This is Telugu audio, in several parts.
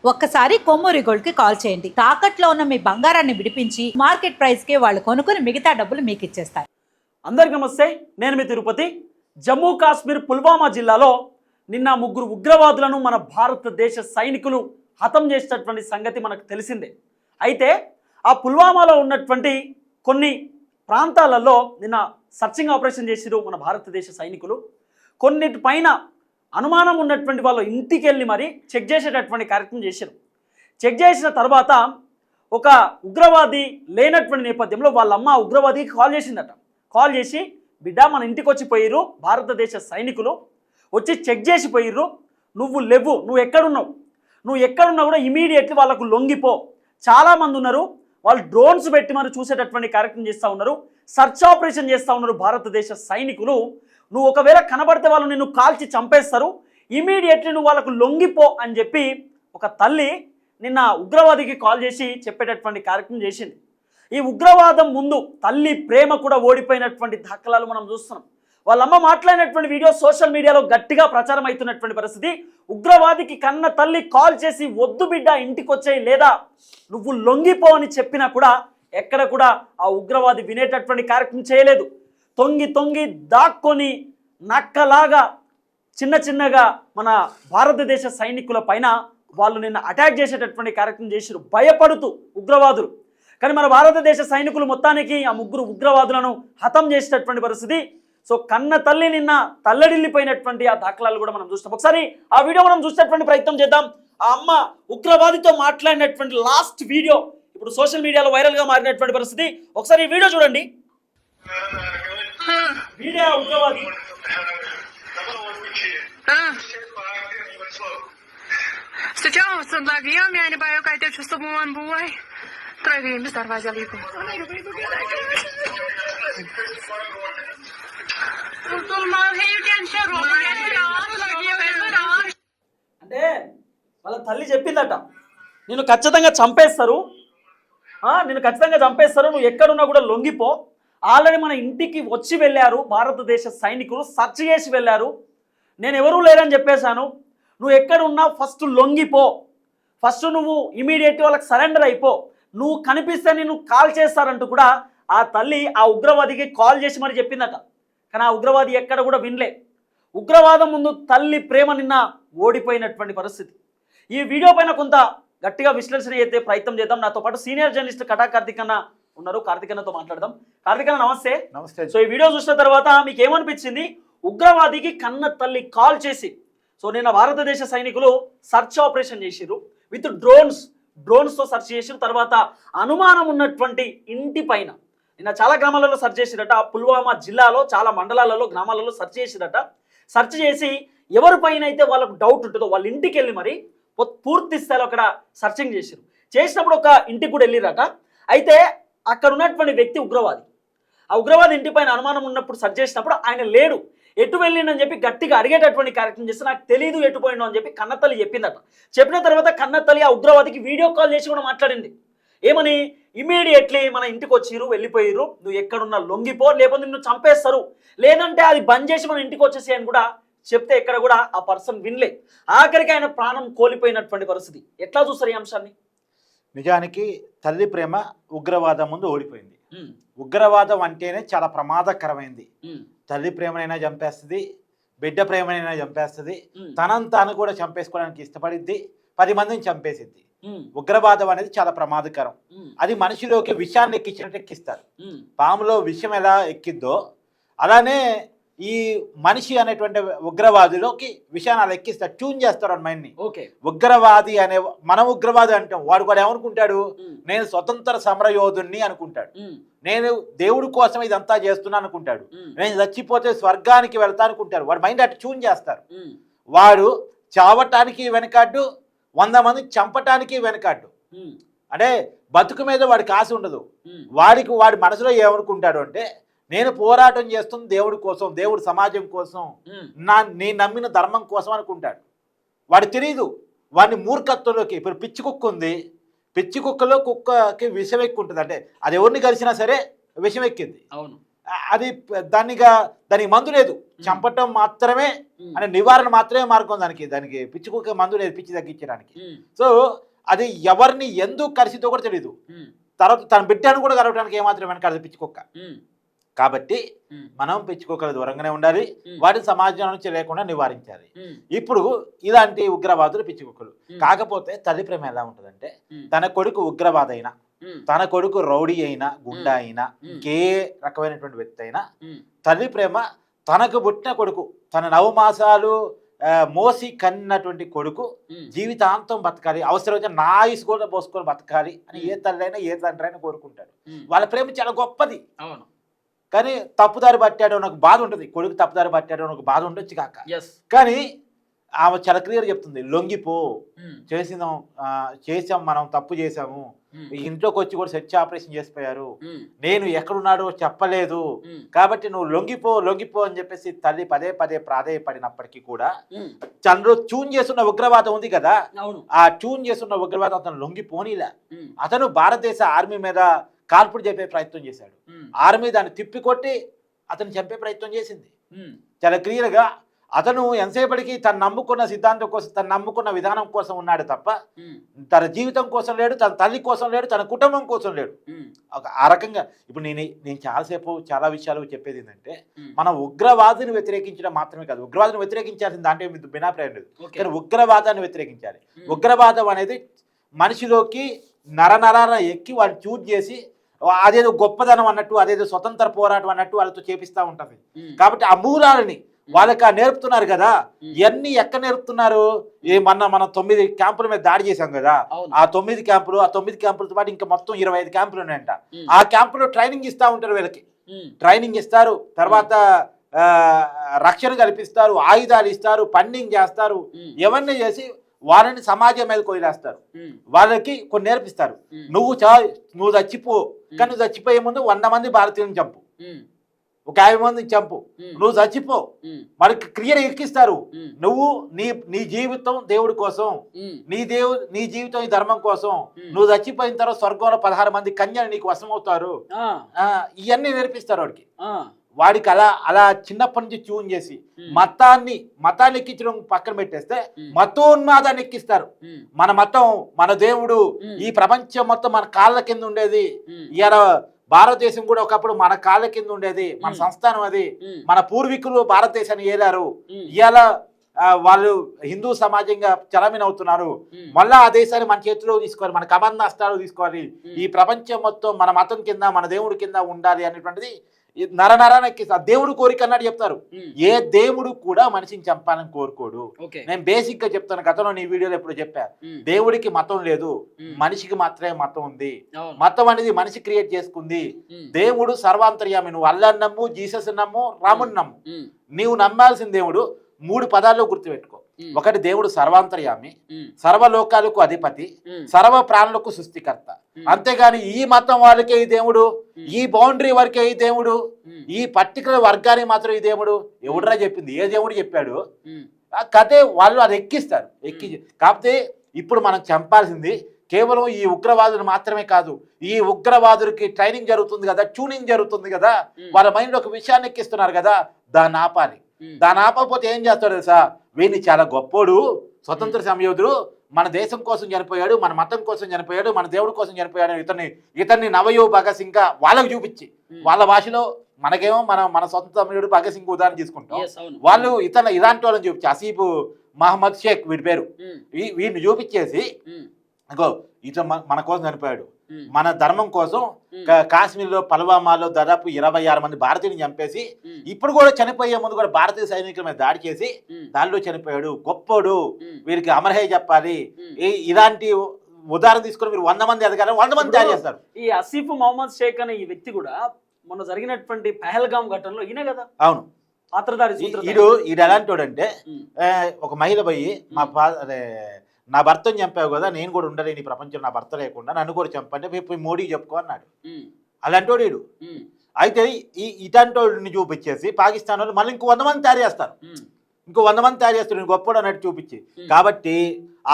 ఒక్కసారి కొమ్మూరి గోల్డ్ కి కాల్ చేయండి. తాకట్లో ఉన్న మీ బంగారాన్ని విడిపించి మార్కెట్ ప్రైస్ కి వాళ్ళు కొనుక్కుని మిగతా డబ్బులు మీకు ఇచ్చేస్తారు. అందరికీ నమస్తే, నేను మీ తిరుపతి. జమ్మూ కాశ్మీర్ పుల్వామా జిల్లాలో నిన్న ముగ్గురు ఉగ్రవాదులను మన భారతదేశ సైనికులు హతం చేసినటువంటి సంగతి మనకు తెలిసిందే. అయితే ఆ పుల్వామాలో ఉన్నటువంటి కొన్ని ప్రాంతాలలో నిన్న సర్చింగ్ ఆపరేషన్ చేసిరు మన భారతదేశ సైనికులు. కొన్నిటిపైన అనుమానం ఉన్నటువంటి వాళ్ళ ఇంటికి వెళ్ళి మరి చెక్ చేసేటటువంటి కార్యక్రమం చేశారు. చెక్ చేసిన తర్వాత ఒక ఉగ్రవాది లేనటువంటి నేపథ్యంలో వాళ్ళమ్మ ఉగ్రవాదికి కాల్ చేసిందట. కాల్ చేసి, బిడ్డ మన ఇంటికి వచ్చి పోయిర్రు భారతదేశ సైనికులు, వచ్చి చెక్ చేసి పోయిర్రు, నువ్వు లేవు, నువ్వు ఎక్కడున్నా కూడా ఇమీడియట్లీ వాళ్ళకు లొంగిపో. చాలామంది ఉన్నారు, వాళ్ళు డ్రోన్స్ పెట్టి మరి చూసేటటువంటి కార్యక్రమం చేస్తూ ఉన్నారు, సర్చ్ ఆపరేషన్ చేస్తూ ఉన్నారు భారతదేశ సైనికులు. నువ్వు ఒకవేళ కనబడితే వాళ్ళు నిన్ను కాల్చి చంపేస్తారు, ఇమీడియట్లీ నువ్వు వాళ్ళకు లొంగిపో అని చెప్పి ఒక తల్లి నిన్న ఉగ్రవాదికి కాల్ చేసి చెప్పేటటువంటి కార్యక్రమం చేసింది. ఈ ఉగ్రవాదం ముందు తల్లి ప్రేమ కూడా ఓడిపోయినటువంటి దాఖలాలు మనం చూస్తున్నాం. వాళ్ళమ్మ మాట్లాడినటువంటి వీడియో సోషల్ మీడియాలో గట్టిగా ప్రచారం అవుతున్నటువంటి పరిస్థితి. ఉగ్రవాదికి కన్న తల్లి కాల్ చేసి, వద్దు బిడ్డ ఇంటికి వచ్చేయి, లేదా నువ్వు లొంగిపో అని చెప్పినా కూడా ఎక్కడ కూడా ఆ ఉగ్రవాది వినేటటువంటి కార్యక్రమం చేయలేదు. తొంగి దాక్కొని నక్కలాగా చిన్నగా మన భారతదేశ సైనికుల పైన వాళ్ళు నిన్న అటాక్ చేసేటటువంటి కార్యక్రమం చేశారు, భయపడుతూ ఉగ్రవాదులు. కానీ మన భారతదేశ సైనికులు మొత్తానికి ఆ ముగ్గురు ఉగ్రవాదులను హతం చేసేటటువంటి పరిస్థితి. సో కన్న తల్లి నిన్న తల్లడిల్లిపోయినటువంటి ఆ దాఖలాలు కూడా మనం చూస్తాం. ఒకసారి ఆ వీడియో మనం చూసేటటువంటి ప్రయత్నం చేద్దాం. ఆ అమ్మ ఉగ్రవాదితో మాట్లాడినటువంటి లాస్ట్ వీడియో ఇప్పుడు సోషల్ మీడియాలో వైరల్గా మారినటువంటి పరిస్థితి. ఒకసారి ఈ వీడియో చూడండి. వీడియో ఉగ్రవాది Sejauh lagi yang ini bayo kaitu customuan buai. Terakhir ini darwaja lipu. Untuk mau hiu dan seru, అంటే వాళ్ళ తల్లి చెప్పిందట, నేను ఖచ్చితంగా చంపేస్తారు, నువ్వు ఎక్కడున్నా కూడా లొంగిపో. ఆల్రెడీ మన ఇంటికి వచ్చి వెళ్ళారు భారతదేశ సైనికులు, సెర్చ్ చేసి వెళ్ళారు, నేను ఎవరూ లేరని చెప్పేశాను, నువ్వు ఎక్కడున్నా ఫస్ట్ లొంగిపో, ఫస్ట్ నువ్వు ఇమీడియట్గా వాళ్ళకి సరెండర్ అయిపో, నువ్వు కనిపిస్తే నేను కాల్ చేస్తారంటూ కూడా ఆ తల్లి ఆ ఉగ్రవాదికి కాల్ చేసి మరి చెప్పిందట. కానీ ఆ ఉగ్రవాది ఎక్కడ కూడా వినలే. ఉగ్రవాదం ముందు తల్లి ప్రేమ నిన్న ఓడిపోయినటువంటి పరిస్థితి. ఈ వీడియో పైన కొంత గట్టిగా విశ్లేషణ అయితే ప్రయత్నం చేద్దాం. నాతో పాటు సీనియర్ జర్నలిస్ట్ కటా కార్తిక్ అన్న ఉన్నారు, కార్తిక్ అన్నతో మాట్లాడదాం. కార్తిక్ అన్న నమస్తే. సో ఈ వీడియో చూసిన తర్వాత మీకు ఏమనిపించింది? ఉగ్రవాదికి కన్న తల్లి కాల్ చేసి, సో నిన్న భారతదేశ సైనికులు సర్చ్ ఆపరేషన్ చేసిరు విత్ డ్రోన్స్తో సర్చ్ చేసిరు. తర్వాత అనుమానం ఉన్నటువంటి ఇంటి పైన నిన్న చాలా గ్రామాలలో సర్చ్ చేసిరట. పుల్వామా జిల్లాలో చాలా మండలాలలో గ్రామాలలో సర్చ్ చేసిరట. సర్చ్ చేసి ఎవరిపైన అయితే వాళ్ళకు డౌట్ ఉంటుందో వాళ్ళ ఇంటికి వెళ్ళి మరి పూర్తి స్థాయిలో అక్కడ సర్చింగ్ చేసిరు. చేసినప్పుడు ఒక ఇంటికి కూడా వెళ్ళిరట. అయితే అక్కడ ఉన్నటువంటి వ్యక్తి ఉగ్రవాది. ఆ ఉగ్రవాది ఇంటిపైన అనుమానం ఉన్నప్పుడు సర్చ్ చేసినప్పుడు ఆయన లేడు, ఎటు వెళ్ళిండని చెప్పి గట్టిగా అడిగేటటువంటి కార్యక్రమం చేస్తే, నాకు తెలియదు ఎటు పోయిండు అని చెప్పి కన్నతల్లి చెప్పిందట. చెప్పిన తర్వాత కన్నతల్లి ఆ ఉగ్రవాదికి వీడియో కాల్ చేసి కూడా మాట్లాడింది. ఏమని? ఇమీడియట్లీ మన ఇంటికి వచ్చిరు, వెళ్ళిపోయిరు, నువ్వు ఎక్కడున్నా లొంగిపో, లేకపోతే నిన్ను చంపేస్తారు, లేదంటే అది బంద్ చేసి మన ఇంటికి వచ్చేసి అని కూడా చెప్తే ఎక్కడ కూడా ఆ పర్సన్ వినలే. ఆఖరికి ఆయన ప్రాణం కోల్పోయినటువంటి పరిస్థితి. ఎట్లా చూస్తారు ఈ అంశాన్ని? నిజానికి తల్లి ప్రేమ ఉగ్రవాదం ముందు ఓడిపోయింది. ఉగ్రవాదం అంటేనే చాలా ప్రమాదకరమైంది. తల్లి ప్రేమనైనా చంపేస్తుంది, బిడ్డ ప్రేమనైనా చంపేస్తుంది, తనను తాను కూడా చంపేసుకోవడానికి ఇష్టపడిద్ది, 10 మందిని చంపేసిద్ది. ఉగ్రవాదం అనేది చాలా ప్రమాదకరం. అది మనిషిలోకి విషాన్ని ఎక్కించినట్టు ఎక్కిస్తారు. పాములో విషం ఎలా ఎక్కిద్దో అలానే ఈ మనిషి అనేటువంటి ఉగ్రవాదిలోకి విషయాన్ని అలా ఎక్కిస్తారు, ట్యూన్ చేస్తారు అని మైండ్ని. ఉగ్రవాది అనే మనం ఉగ్రవాది అంటాం, వాడు కూడా ఏమనుకుంటాడు? నేను స్వతంత్ర సమరయోధుణ్ణి అనుకుంటాడు, నేను దేవుడి కోసం ఇదంతా చేస్తున్నా అనుకుంటాడు, నేను చచ్చిపోతే స్వర్గానికి వెళ్తా అనుకుంటాడు. వాడు మైండ్ అటు ట్యూన్ చేస్తారు. వాడు చావటానికి వెనకాడ్డు, 100 మందిని చంపటానికి వెనకాడ్డు. అంటే బతుకు మీద వాడికి ఆశ ఉండదు. వాడి మనసులో ఏమనుకుంటాడు అంటే, నేను పోరాటం చేస్తుంది దేవుడి కోసం, దేవుడి సమాజం కోసం, నేను నమ్మిన ధర్మం కోసం అనుకుంటాడు. వాడు తెలియదు వాడిని మూర్ఖత్వంలోకి. ఇప్పుడు పిచ్చి కుక్క ఉంది, పిచ్చి కుక్కలో కుక్కకి విషం ఎక్కువ ఉంటుంది, అంటే అది ఎవరిని కలిసినా సరే విషం ఎక్కింది. అవును. అది దానికి మందు లేదు, చంపటం మాత్రమే అంటే నివారణ మాత్రమే మార్గం. దానికి పిచ్చి కుక్క మందు లేదు పిచ్చి తగ్గించడానికి. సో అది ఎవరిని ఎందుకు కరిసితో కూడా తెలియదు. తర్వాత తన బిడ్డను కూడా కలవడానికి ఏమాత్రం వెనకాడదు పిచ్చి కుక్క. కాబట్టి మనం పిచ్చి కుక్కలు దూరంగానే ఉండాలి, వాటిని సమాజం నుంచి లేకుండా నివారించాలి. ఇప్పుడు ఇలాంటి ఉగ్రవాదులు పిచ్చి కుక్కలు. కాకపోతే తల్లి ప్రేమ ఎలా ఉంటుందంటే, తన కొడుకు ఉగ్రవాద అయినా, తన కొడుకు రౌడీ అయినా, గుండా అయినా, ఇంకే రకమైనటువంటి వ్యక్తి అయినా, తల్లి ప్రేమ తనకు పుట్టిన కొడుకు, తన 9 మాసాలు మోసి కన్నటువంటి కొడుకు జీవితాంతం బతకాలి, అవసరమైతే నా ఆయుసు కూడా పోసుకొని బతకాలి అని ఏ తల్లి అయినా ఏ తండ్రి అయినా కోరుకుంటాడు. వాళ్ళ ప్రేమ చాలా గొప్పది. అవును. కానీ తప్పుదారి పట్టాడో నాకు బాధ ఉంటుంది, కొడుకు తప్పుదారి పట్టాడో నాకు బాధ ఉండొచ్చు కాక. కానీ ఆమె చాలా క్లియర్ చెప్తుంది, లొంగిపో, చేసాం మనం తప్పు చేసాము, ఇంట్లోకి వచ్చి కూడా సెర్చ్ ఆపరేషన్ చేసిపోయారు, నేను ఎక్కడున్నాడో చెప్పలేదు, కాబట్టి నువ్వు లొంగిపో అని చెప్పేసి తల్లి పదే పదే ప్రాధేయపడినప్పటికీ కూడా తనలో ట్యూన్ చేస్తున్న ఉగ్రవాదం ఉంది కదా, ఆ ట్యూన్ చేస్తున్న ఉగ్రవాదం అతను లొంగిపోనీలా. అతను భారతదేశ ఆర్మీ మీద కాల్పుడు చెప్పే ప్రయత్నం చేశాడు. ఆర్మీ దాన్ని తిప్పికొట్టి అతను చంపే ప్రయత్నం చేసింది. చాలా క్లియర్గా అతను ఎంతసేపటికి తను నమ్ముకున్న సిద్ధాంతం కోసం, తను నమ్ముకున్న విధానం కోసం ఉన్నాడు తప్ప తన జీవితం కోసం లేడు, తన తల్లి కోసం లేడు, తన కుటుంబం కోసం లేడు. ఆ రకంగా ఇప్పుడు నేను చాలా విషయాలు చెప్పేది ఏంటంటే, మనం ఉగ్రవాదిని వ్యతిరేకించడం మాత్రమే కాదు, ఉగ్రవాదిని వ్యతిరేకించాల్సిన దాంట్లో బినాప్రాయం లేదు, కానీ ఉగ్రవాదాన్ని వ్యతిరేకించాలి. ఉగ్రవాదం అనేది మనిషిలోకి నరనరాన ఎక్కి వాడిని చూజ్ చేసి అదేదో గొప్పదనం అన్నట్టు, అదేదో స్వతంత్ర పోరాటం అన్నట్టు వాళ్ళతో చేపిస్తూ ఉంటుంది. కాబట్టి ఆ మూలాలని వాళ్ళకి నేర్పుతున్నారు కదా. ఇవన్నీ ఎక్కడ నేర్పుతున్నారు? మనం 9 క్యాంపుల మీద దాడి చేశాం కదా, ఆ 9 క్యాంపులతో పాటు ఇంకా మొత్తం 25 క్యాంపులు ఉన్నాయంట. ఆ క్యాంపులో ట్రైనింగ్ ఇస్తూ ఉంటారు, వీళ్ళకి ట్రైనింగ్ ఇస్తారు, తర్వాత రక్షణ కల్పిస్తారు, ఆయుధాలు ఇస్తారు, ఫండింగ్ చేస్తారు, ఇవన్నీ చేసి వాళ్ళని సమాజం మీద కొయిలేస్తారు. వాళ్ళకి కొన్ని నేర్పిస్తారు, నువ్వు చచ్చిపో, కానీ నువ్వు చచ్చిపోయే ముందు 100 మంది భారతీయులను చంపు, ఒక 50 మందిని చంపు, నువ్వు చచ్చిపో. వాళ్ళకి క్లియర్ ఎక్కిస్తారు, నువ్వు నీ జీవితం దేవుడి కోసం, నీ జీవితం ఈ ధర్మం కోసం, నువ్వు చచ్చిపోయిన తర్వాత స్వర్గంలో 16 మంది కన్యలు నీకు వశమవుతారు. ఇవన్నీ నేర్పిస్తారు వాడికి. అలా చిన్నప్పటి నుంచి ట్యూన్ చేసి మతాన్ని ఎక్కించడం పక్కన పెట్టేస్తే మతోన్మాదాన్ని ఎక్కిస్తారు. మన మతం, మన దేవుడు, ఈ ప్రపంచం మొత్తం మన కాళ్ళ కింద ఉండేది. ఇలా భారతదేశం కూడా ఒకప్పుడు మన కాళ్ళ కింద ఉండేది, మన సంస్థానం అది, మన పూర్వీకులు భారతదేశాన్ని ఏలారు. ఇవాళ వాళ్ళు హిందూ సమాజంగా చలమీనవుతున్నారు. మళ్ళా ఆ దేశాన్ని మన చేతిలో తీసుకోవాలి, మన కబంధ హస్తాలు తీసుకోవాలి, ఈ ప్రపంచం మొత్తం మన మతం కింద, మన దేవుడి కింద ఉండాలి అనేటువంటిది నరనరానికి దేవుడు కోరిక అన్నట్టు చెప్తారు. ఏ దేవుడు కూడా మనిషిని చంపాలని కోరుకోడు. నేను బేసిక్ గా చెప్తాను, గతంలో నీ వీడియోలో ఎప్పుడు చెప్పా, దేవుడికి మతం లేదు, మనిషికి మాత్రమే మతం ఉంది. మతం అనేది మనిషి క్రియేట్ చేసుకుంది. దేవుడు సర్వాంతర్యామి. నువ్వు అల్లాహ్ నమ్ము, జీసస్ నమ్ము, రాముని నమ్ము, నీవు నమ్మాల్సిన దేవుడు 3 పదాల్లో గుర్తుపెట్టుకో. ఒకటి, దేవుడు సర్వాంతర్యామి, సర్వలోకాలకు అధిపతి, సర్వ ప్రాణులకు సృష్టికర్త. అంతేగాని ఈ మతం వాళ్ళకే ఈ దేవుడు, ఈ బౌండరీ వరకే ఈ దేవుడు, ఈ పర్టికులర్ వర్గానికి మాత్రం ఈ దేవుడు ఎవడరా చెప్పింది? ఏ దేవుడు చెప్పాడు? కథే వాళ్ళు అది ఎక్కిస్తారు. కాకపోతే ఇప్పుడు మనం చంపాల్సింది కేవలం ఈ ఉగ్రవాదులు మాత్రమే కాదు, ఈ ఉగ్రవాదులకి ట్రైనింగ్ జరుగుతుంది కదా, ట్యూనింగ్ జరుగుతుంది కదా, వాళ్ళ మైండ్ ఒక విషయాన్ని ఎక్కిస్తున్నారు కదా, దాన్ని ఆపాలి. దాన్ని ఆపకపోతే ఏం చేస్తాడు తెలుసా? వీడిని చాలా గొప్పోడు, స్వతంత్ర సమయోధుడు, మన దేశం కోసం చనిపోయాడు, మన మతం కోసం చనిపోయాడు, మన దేవుడి కోసం చనిపోయాడు, ఇతన్ని నవయో భగత్ సింగ్ వాళ్ళకు చూపించి, వాళ్ళ భాషలో మనకేమో మన సొంత సమయుడు భగత్ సింగ్ ఉదాహరణ తీసుకుంటాం, వాళ్ళు ఇలాంటి వాళ్ళని చూపించి, అసీఫ్ మహమ్మద్ షేక్ వీడి పేరు, వీడిని చూపించేసి ఇతను మన కోసం చనిపోయాడు, మన ధర్మం కోసం కాశ్మీర్లో పల్వామాలో దాదాపు 26 మంది భారతీయుని చంపేసి, ఇప్పుడు కూడా చనిపోయే ముందు కూడా భారతీయ సైనికుల మీద దాడి చేసి దానిలో చనిపోయాడు, గొప్పోడు, వీరికి అమరహే చెప్పాలి. ఇలాంటి ఉదాహరణ తీసుకొని మీరు 100 మంది ఎదగాలి, 100 మంది తయారు చేస్తారు. ఈ అసీఫ్ మహమ్మద్ షేక్ అనే ఈ వ్యక్తి కూడా మొన్న జరిగినటువంటి పహల్గామ్ ఘటనలో ఈయనే కదా. అవును, ఈడు ఎలాంటి వాడంటే, ఒక మహిళ పోయి నా భర్తను చంపావు కదా, నేను కూడా ఉండలేని ప్రపంచం, నా భర్త లేకుండా నన్ను కూడా చంపంటే పోయి మోడీకి చెప్పుకో అన్నాడు. అలాంటి వాడు వీడు. అయితే ఇలాంటి వాడిని చూపించేసి పాకిస్తాన్ వాళ్ళు మళ్ళీ ఇంకో 100 మంది తయారు చేస్తారు, నేను గొప్పడు అన్నట్టు చూపించి. కాబట్టి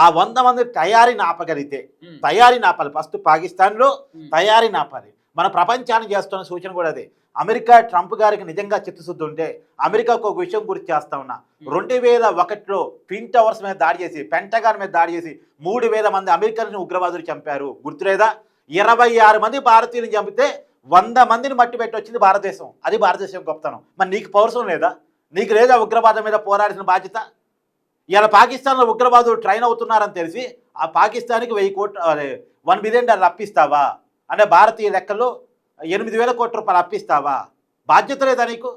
ఆ 100 మంది తయారీని ఆపగలిగితే, తయారీని ఆపాలి. ఫస్ట్ పాకిస్తాన్లో తయారీని ఆపాలి. మన ప్రపంచాన్ని చేస్తున్న సూచన కూడా అదే. అమెరికా ట్రంప్ గారికి నిజంగా చిత్తశుద్ధి ఉంటే అమెరికాకు ఒక విషయం గురించి చేస్తా ఉన్నా. 2001లో ట్విన్ టవర్స్ మీద దాడి చేసి, పెంటగాన్ మీద దాడి చేసి 3000 మంది అమెరికన్ ఉగ్రవాదులు చంపారు. గుర్తులేదా? 26 మంది భారతీయులను చంపితే 100 మందిని మట్టి పెట్టి వచ్చింది భారతదేశం. అది భారతదేశం గొప్పతనం. మరి నీకు పౌరుషం లేదా? నీకు లేదా ఉగ్రవాదం మీద పోరాడాల్సిన బాధ్యత? ఇలా పాకిస్తాన్లో ఉగ్రవాదులు ట్రైన్ అవుతున్నారని తెలిసి ఆ పాకిస్తాన్కి 1 బిలియన్ డాలర్లు అప్పిస్తావా? అంటే భారతీయ లెక్కల్లో 8,000 కోట్ల రూపాయలు అప్పిస్తావా? బాధ్యత లేదా నీకు?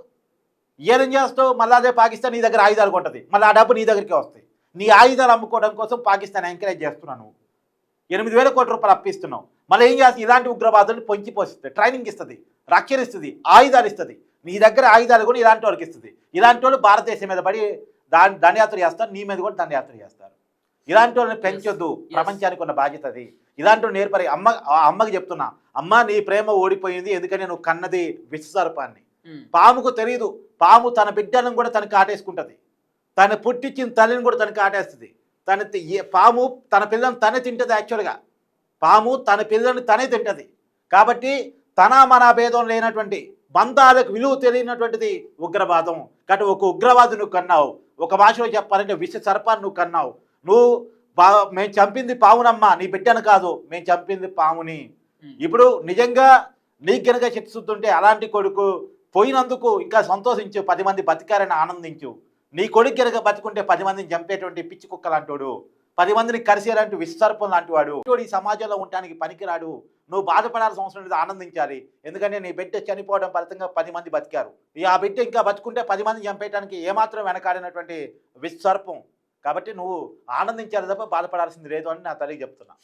ఏం చేస్తావు? మళ్ళీ అదే పాకిస్తాన్ నీ దగ్గర ఆయుధాలు కొంటది, మళ్ళీ ఆ డబ్బు నీ దగ్గరికి వస్తాయి. నీ ఆయుధాలు అమ్ముకోవడం కోసం పాకిస్తాన్ ఎంకరేజ్ చేస్తున్నావు. నువ్వు 8,000 కోట్ల రూపాయలు అప్పిస్తున్నావు. మళ్ళీ ఏం చేస్తుంది? ఇలాంటి ఉగ్రవాదులను పొంచి పోషిస్తుంది, ట్రైనింగ్ ఇస్తుంది, రక్షణ ఇస్తుంది, ఆయుధాలు ఇస్తుంది. నీ దగ్గర ఆయుధాలు కూడా ఇలాంటి వాళ్ళకి ఇస్తుంది. ఇలాంటి వాళ్ళు భారతదేశం మీద పడి దండయాత్ర చేస్తారు, నీ మీద కూడా దండయాత్ర చేస్తారు. ఇలాంటి వాళ్ళని పెంచొద్దు. ప్రపంచానికి ఉన్న బాధ్యత అది. ఇలాంటి వాళ్ళు నేర్పరి. అమ్మకి చెప్తున్నా, అమ్మ నీ ప్రేమ ఓడిపోయింది, ఎందుకని నువ్వు కన్నది విషసర్పాన్ని. పాముకు తెలియదు, పాము తన బిడ్డలను కూడా తనకి కాటేసుకుంటుంది, తను పుట్టించిన తల్లిని కూడా తనకి కాటేస్తుంది. పాము తన పిల్లలను తనే తింటుంది. యాక్చువల్గా పాము తన పిల్లల్ని తనే తింటుంది. కాబట్టి తన మన భేదం లేనటువంటి బంధాలకు విలువ తెలియనటువంటిది ఉగ్రవాదం. కాబట్టి ఒక ఉగ్రవాది నువ్వు కన్నావు. ఒక భాషలో చెప్పాలంటే విష సర్పాన్ని నువ్వు కన్నావు. నువ్వు మేము చంపింది పావునమ్మా, నీ బిడ్డను కాదు, మేము చంపింది పాముని. ఇప్పుడు నిజంగా నీకు గనక చిత్తశుద్ధి ఉంటే అలాంటి కొడుకు పోయినందుకు ఇంకా సంతోషించు, 10 మంది బతికారని ఆనందించు. నీ కొడుకు గనక బతుకుంటే 10 మందిని చంపేటువంటి పిచ్చి కుక్క లాంటోడు, 10 మందిని కరిసేలాంటి విషసర్పం లాంటి వాడు ఈ సమాజంలో ఉండడానికి పనికిరాడు. నువ్వు బాధపడాల్సిన అవసరం లేదు, ఆనందించాలి. ఎందుకంటే నీ బిడ్డ చనిపోవడం ఫలితంగా 10 మంది బతికారు. ఆ బిడ్డ ఇంకా బతుకుంటే 10 మందిని చంపేయడానికి ఏమాత్రం వెనకాడినటువంటి విషసర్పం. కాబట్టి నువ్వు ఆనందించాలి తప్ప బాధపడాల్సింది లేదు అని నా తల్లికి చెప్తున్నా.